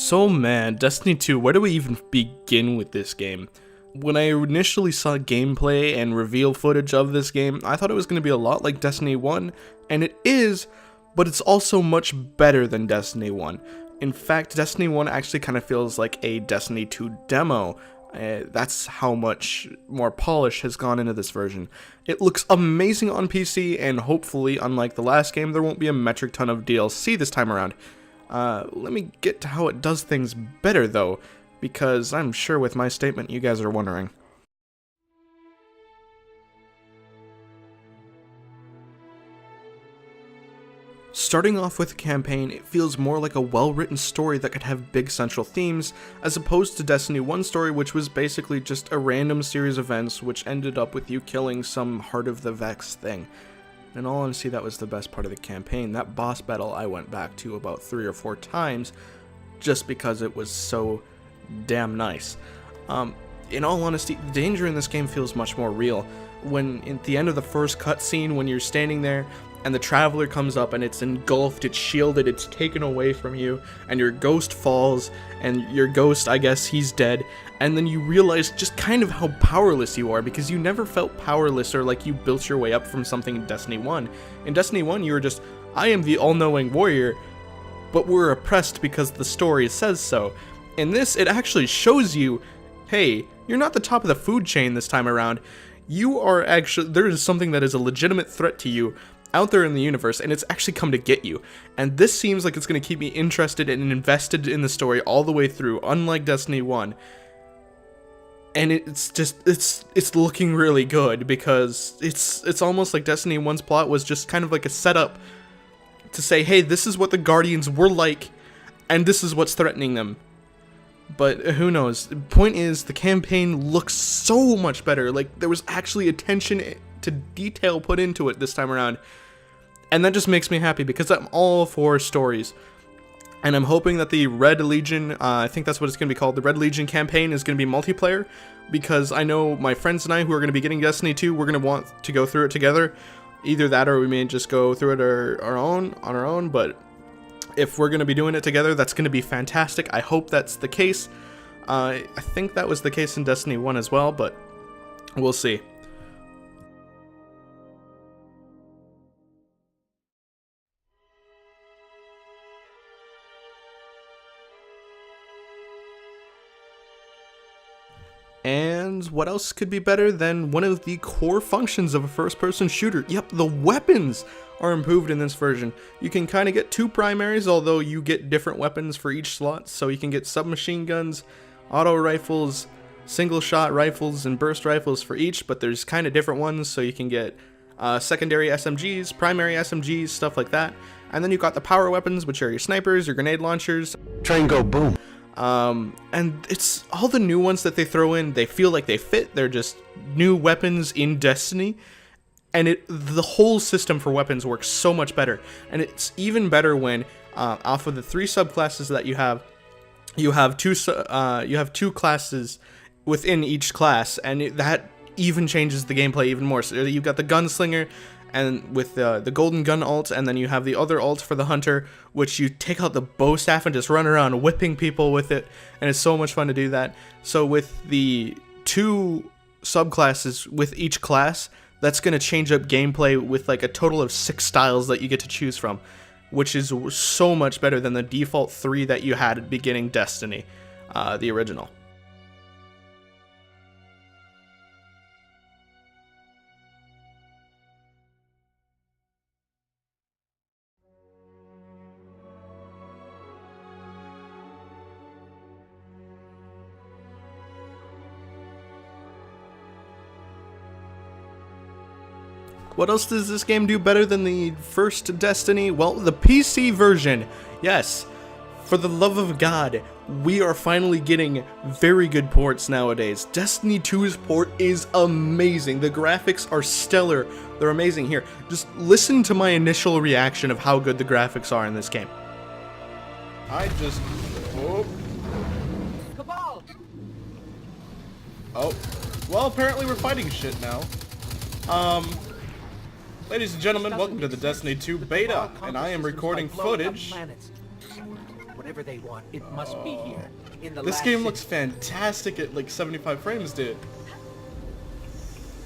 So man, Destiny 2, where do we even begin with this game? When I initially saw gameplay and reveal footage of this game, I thought it was going to be a lot like Destiny 1, and it is, but it's also much better than Destiny 1. In fact, Destiny 1 actually kind of feels like a Destiny 2 demo. That's how much more polish has gone into this version. It looks amazing on PC, and hopefully, unlike the last game, there won't be a metric ton of DLC this time around. Let me get to how it does things better though, because I'm sure with my statement you guys are wondering. Starting off with the campaign, it feels more like a well-written story that could have big central themes, as opposed to Destiny 1 story, which was basically just a random series of events which ended up with you killing some Heart of the Vex thing. In all honesty, that was the best part of the campaign. That boss battle I went back to about 3 or 4 times, just because it was so damn nice. In all honesty, the danger in this game feels much more real. When at the end of the first cutscene, when you're standing there, and the Traveler comes up and it's engulfed, it's shielded, it's taken away from you, and your ghost falls, and your ghost, I guess, he's dead, and then you realize just kind of how powerless you are, because you never felt powerless or like you built your way up from something in Destiny 1. In Destiny 1, you were just, I am the all-knowing warrior, but we're oppressed because the story says so. In this, it actually shows you, hey, you're not the top of the food chain this time around. You are actually, there is something that is a legitimate threat to you out there in the universe, and it's actually come to get you. And this seems like it's going to keep me interested and invested in the story all the way through, unlike Destiny 1. And it's just, it's looking really good, because it's almost like Destiny 1's plot was just kind of like a setup to say, hey, this is what the Guardians were like, and this is what's threatening them. But who knows? The point is, the campaign looks so much better. Like, there was actually attention to detail put into it this time around. And that just makes me happy, because I'm all for stories. And I'm hoping that the Red Legion, I think that's what it's going to be called, the Red Legion campaign is going to be multiplayer, because I know my friends and I who are going to be getting Destiny 2, we're going to want to go through it together. Either that, or we may just go through it on our own, but if we're going to be doing it together, that's going to be fantastic. I hope that's the case. I think that was the case in Destiny 1 as well, but we'll see. And what else could be better than one of the core functions of a first-person shooter? Yep, the weapons are improved in this version. You can kind of get 2 primaries, although you get different weapons for each slot. So you can get submachine guns, auto rifles, single-shot rifles, and burst rifles for each, but there's kind of different ones, so you can get secondary SMGs, primary SMGs, stuff like that. And then you've got the power weapons, which are your snipers, your grenade launchers. Train go boom. And it's all the new ones that they throw in, they feel like they fit. They're just new weapons in Destiny, and the whole system for weapons works so much better. And it's even better when off of the 3 subclasses that you have two classes within each class, and that even changes the gameplay even more. So you've got the gunslinger, and with the golden gun alt, and then you have the other alt for the hunter, which you take out the bow staff and just run around whipping people with it, and it's so much fun to do that. So with the 2 subclasses with each class, that's going to change up gameplay with like a total of 6 styles that you get to choose from, which is so much better than the default 3 that you had at beginning Destiny, the original. What else does this game do better than the first Destiny? Well, the PC version. Yes, for the love of God, we are finally getting very good ports nowadays. Destiny 2's port is amazing. The graphics are stellar. They're amazing. Here, just listen to my initial reaction of how good the graphics are in this game. Oh, well, apparently we're fighting shit now. Ladies and gentlemen, welcome to the Destiny 2 beta, and I am recording footage Whatever they want, it must be here. In the This last game looks fantastic at like 75 frames, dude.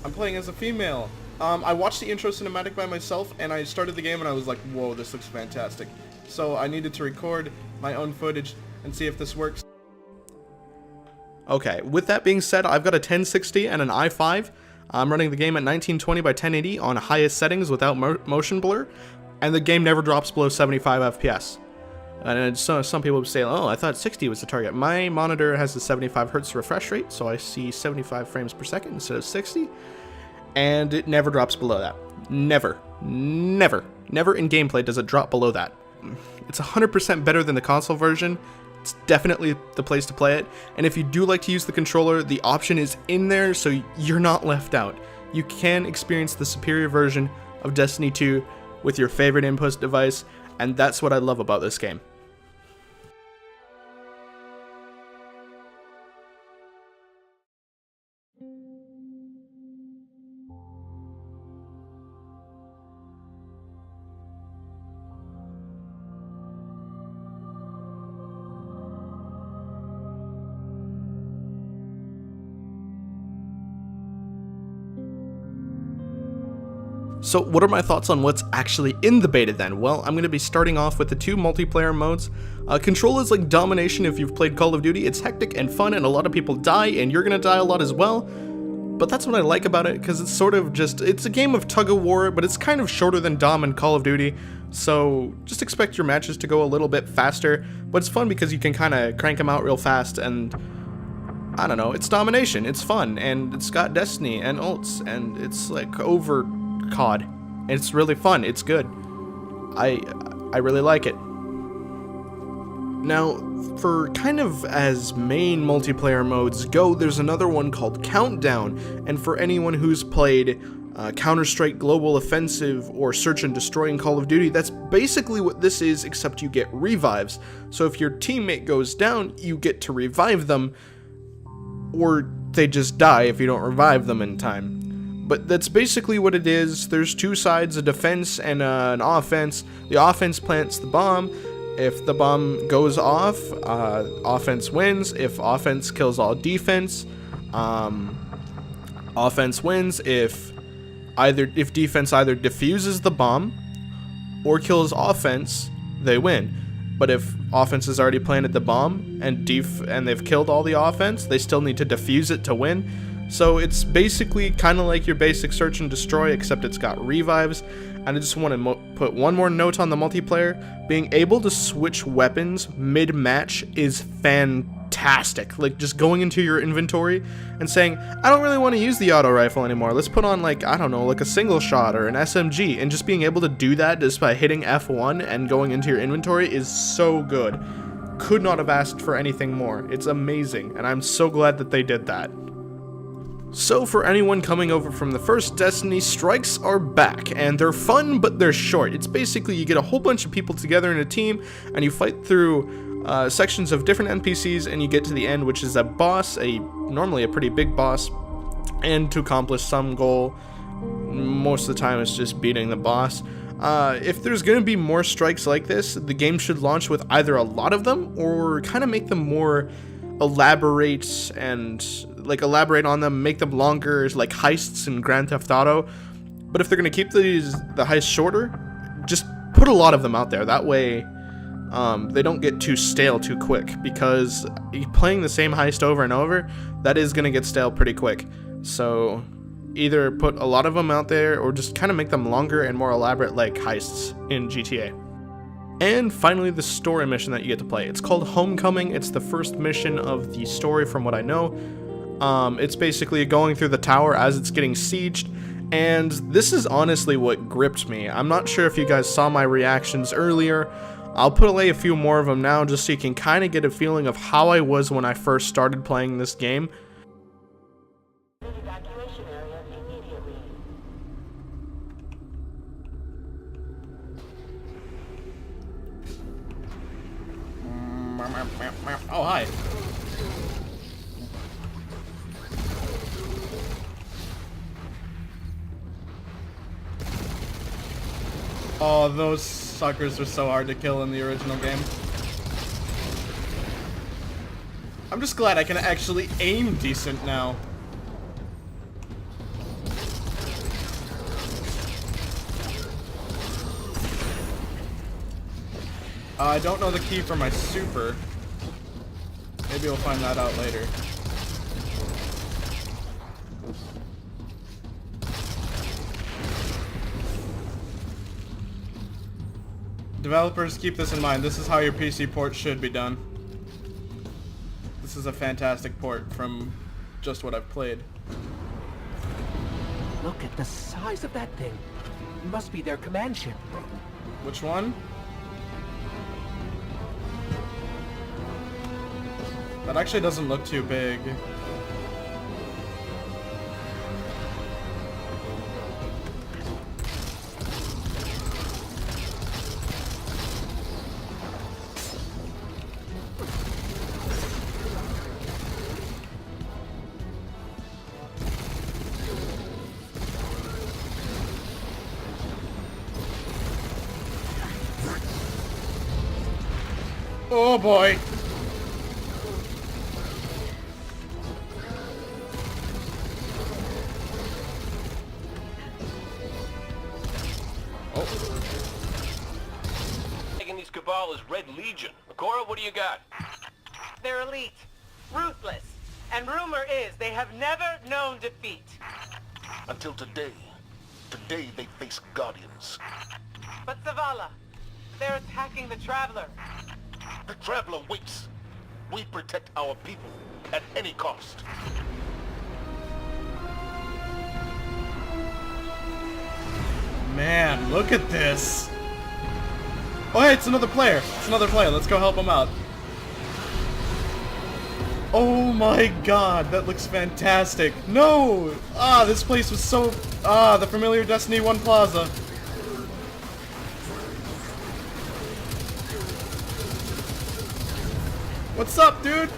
I'm playing as a female. I watched the intro cinematic by myself, and I started the game and I was like, whoa, this looks fantastic. So I needed to record my own footage and see if this works. Okay, with that being said, I've got a 1060 and an i5. I'm running the game at 1920 by 1080 on highest settings without motion blur, and the game never drops below 75 FPS. And some people would say, oh, I thought 60 was the target. My monitor has a 75 Hz refresh rate, so I see 75 frames per second instead of 60. And it never drops below that. Never. Never. Never in gameplay does it drop below that. It's 100% better than the console version. It's definitely the place to play it. And if you do like to use the controller, the option is in there, so you're not left out. You can experience the superior version of Destiny 2 with your favorite input device, and that's what I love about this game. So what are my thoughts on what's actually in the beta then? Well, I'm going to be starting off with the two multiplayer modes. Control is like domination if you've played Call of Duty. It's hectic and fun, and a lot of people die, and you're going to die a lot as well. But that's what I like about it, because it's sort of just, it's a game of tug of war, but it's kind of shorter than Dom and Call of Duty. So just expect your matches to go a little bit faster, but it's fun because you can kind of crank them out real fast, and I don't know, it's domination, it's fun, and it's got Destiny and ults, and it's like over COD. It's really fun. It's good. I really like it. Now, for kind of as main multiplayer modes go, there's another one called Countdown, and for anyone who's played Counter-Strike Global Offensive or Search and Destroy in Call of Duty, that's basically what this is, except you get revives. So if your teammate goes down, you get to revive them, or they just die if you don't revive them in time. But that's basically what it is. There's two sides, a defense and an offense. The offense plants the bomb. If the bomb goes off, offense wins. If offense kills all defense, offense wins. If defense either defuses the bomb or kills offense, they win. But if offense has already planted the bomb and they've killed all the offense, they still need to defuse it to win. So it's basically kind of like your basic Search and Destroy, except it's got revives. And I just want to put one more note on the multiplayer. Being able to switch weapons mid-match is fantastic. Like, just going into your inventory and saying, I don't really want to use the auto rifle anymore. Let's put on, like, I don't know, like a single shot or an SMG. And just being able to do that just by hitting F1 and going into your inventory is so good. Could not have asked for anything more. It's amazing, and I'm so glad that they did that. So for anyone coming over from the first Destiny, strikes are back, and they're fun, but they're short. It's basically you get a whole bunch of people together in a team, and you fight through sections of different NPCs, and you get to the end, which is a boss, normally a pretty big boss, and to accomplish some goal. Most of the time it's just beating the boss. If there's going to be more strikes like this, the game should launch with either a lot of them, or kind of make them more elaborate on them, make them longer, like heists in Grand Theft Auto. But if they're going to keep the heists shorter, just put a lot of them out there. That way they don't get too stale too quick, because playing the same heist over and over, that is going to get stale pretty quick. So either put a lot of them out there, or just kind of make them longer and more elaborate, like heists in GTA. And finally, the story mission that you get to play. It's called Homecoming. It's the first mission of the story from what I know. It's basically going through the tower as it's getting sieged, and this is honestly what gripped me. I'm not sure if you guys saw my reactions earlier. I'll put away a few more of them now, just so you can kind of get a feeling of how I was when I first started playing this game. Oh, hi. Oh, those suckers are so hard to kill in the original game. I'm just glad I can actually aim decent now. I don't know the key for my super. Maybe we'll find that out later. Developers, keep this in mind. This is how your PC port should be done. This is a fantastic port from just what I've played. Look at the size of that thing. It must be their command ship. Which one? That actually doesn't look too big. Oh boy! Taking these Cabal is Red Legion. Akora, what do you got? They're elite, ruthless, and rumor is they have never known defeat. Until today. Today they face Guardians. But Zavala, they're attacking the Traveler. The Traveler waits. We protect our people at any cost. Man, look at this. Oh, hey, it's another player. It's another player. Let's go help him out. Oh my god, that looks fantastic. No! Ah, this place was so... Ah, the familiar Destiny 1 Plaza. What's up, dude?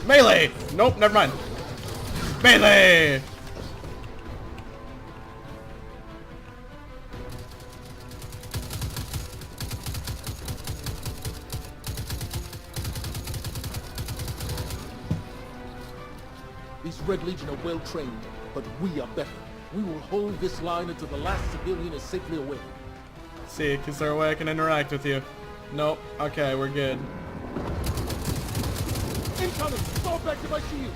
Melee! Nope, never mind. Melee! These Red Legion are well trained, but we are better. We will hold this line until the last civilian is safely away. See, is there a way I can interact with you? Nope. Okay, we're good. Incoming! Fall back to my shield!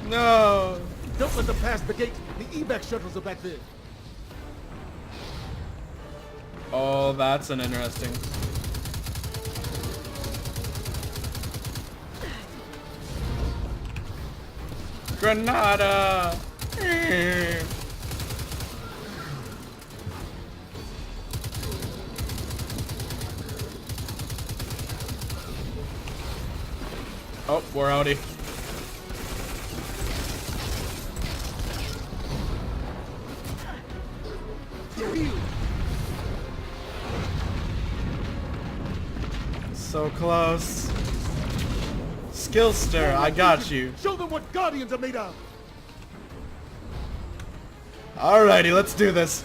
No! Don't let them pass the gate! The evac shuttles are back there! Oh, that's an interesting... Granada! Oh, we're outie. So close. Skillster, I got you. Show them what Guardians are made of! Alrighty, let's do this.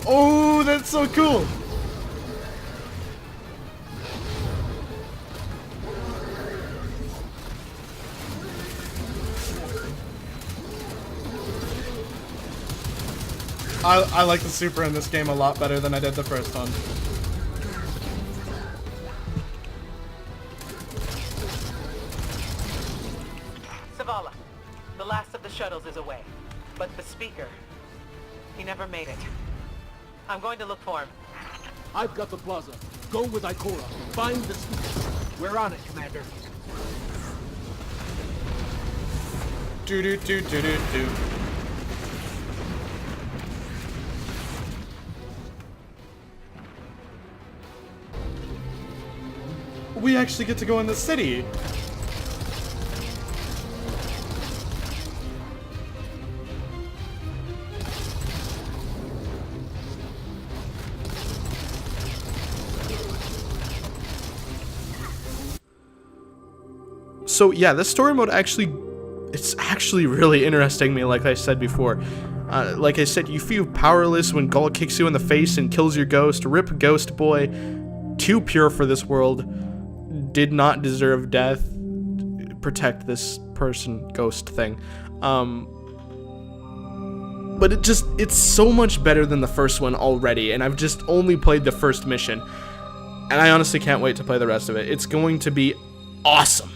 Oh, that's so cool. I like the super in this game a lot better than I did the first one. Zavala, the last of the shuttles is away. But the speaker, he never made it. I'm going to look for him. I've got the plaza. Go with Ikora. Find the speaker. We're on it, Commander. Do do do do do do. We actually get to go in the city. So yeah, this story mode it's actually really interesting me, like I said before. Like I said, you feel powerless when Gull kicks you in the face and kills your ghost. Rip Ghost Boy, too pure for this world, did not deserve death. Protect this person, ghost thing. But it's so much better than the first one already, and I've just only played the first mission. And I honestly can't wait to play the rest of it. It's going to be awesome.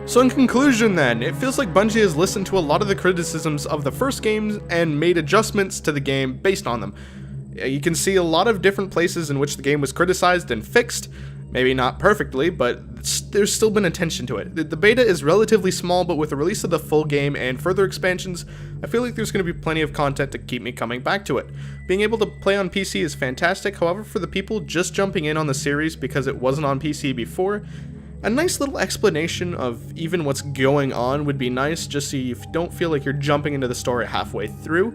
So in conclusion then, it feels like Bungie has listened to a lot of the criticisms of the first games and made adjustments to the game based on them. You can see a lot of different places in which the game was criticized and fixed, maybe not perfectly, but there's still been attention to it. The beta is relatively small, but with the release of the full game and further expansions, I feel like there's going to be plenty of content to keep me coming back to it. Being able to play on PC is fantastic, however, for the people just jumping in on the series because it wasn't on PC before, a nice little explanation of even what's going on would be nice, just so you don't feel like you're jumping into the story halfway through.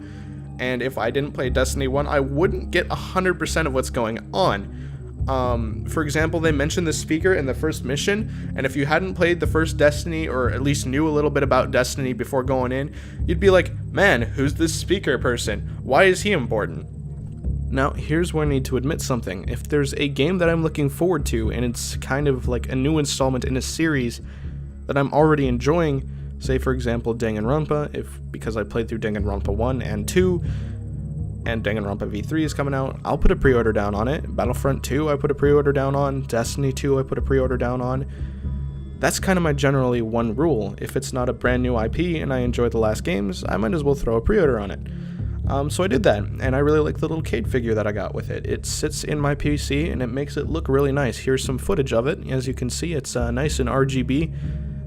And if I didn't play Destiny 1, I wouldn't get 100% of what's going on. For example, they mentioned the speaker in the first mission, and if you hadn't played the first Destiny, or at least knew a little bit about Destiny before going in, you'd be like, man, who's this speaker person? Why is he important? Now, here's where I need to admit something. If there's a game that I'm looking forward to, and it's kind of like a new installment in a series that I'm already enjoying, say for example Danganronpa, because I played through Danganronpa 1 and 2, and Danganronpa V3 is coming out, I'll put a pre-order down on it. Battlefront 2 I put a pre-order down on, Destiny 2 I put a pre-order down on. That's kind of my generally one rule. If it's not a brand new IP and I enjoy the last games, I might as well throw a pre-order on it. So I did that, and I really like the little Cade figure that I got with it. It sits in my PC, and it makes it look really nice. Here's some footage of it. As you can see, it's nice and RGB,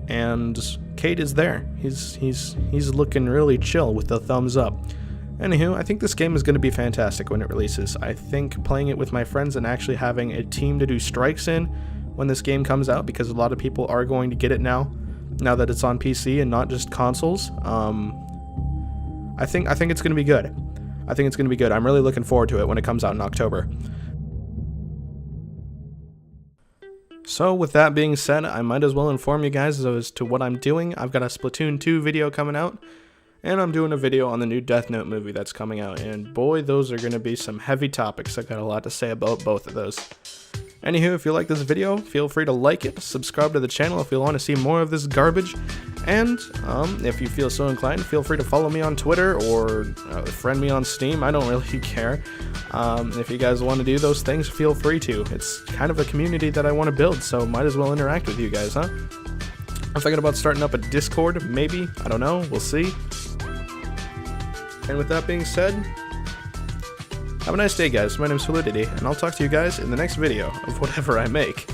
and Cade is there. He's looking really chill with the thumbs up. Anywho, I think this game is going to be fantastic when it releases. I think playing it with my friends and actually having a team to do strikes in when this game comes out, because a lot of people are going to get it now that it's on PC and not just consoles. I think it's going to be good. I think it's going to be good. I'm really looking forward to it when it comes out in October. So with that being said, I might as well inform you guys as to what I'm doing. I've got a Splatoon 2 video coming out, and I'm doing a video on the new Death Note movie that's coming out, and boy, those are going to be some heavy topics. I got a lot to say about both of those. Anywho, if you like this video, feel free to like it, subscribe to the channel if you want to see more of this garbage, and if you feel so inclined, feel free to follow me on Twitter or friend me on Steam. I don't really care. If you guys want to do those things, feel free to. It's kind of a community that I want to build, so might as well interact with you guys, huh? I'm thinking about starting up a Discord, maybe. I don't know. We'll see. And with that being said, have a nice day, guys. My name's Solidity, and I'll talk to you guys in the next video of whatever I make.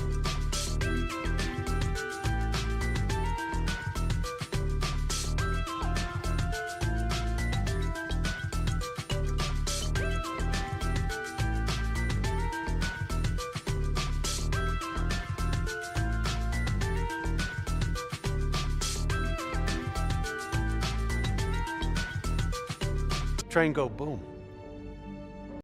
Train go boom.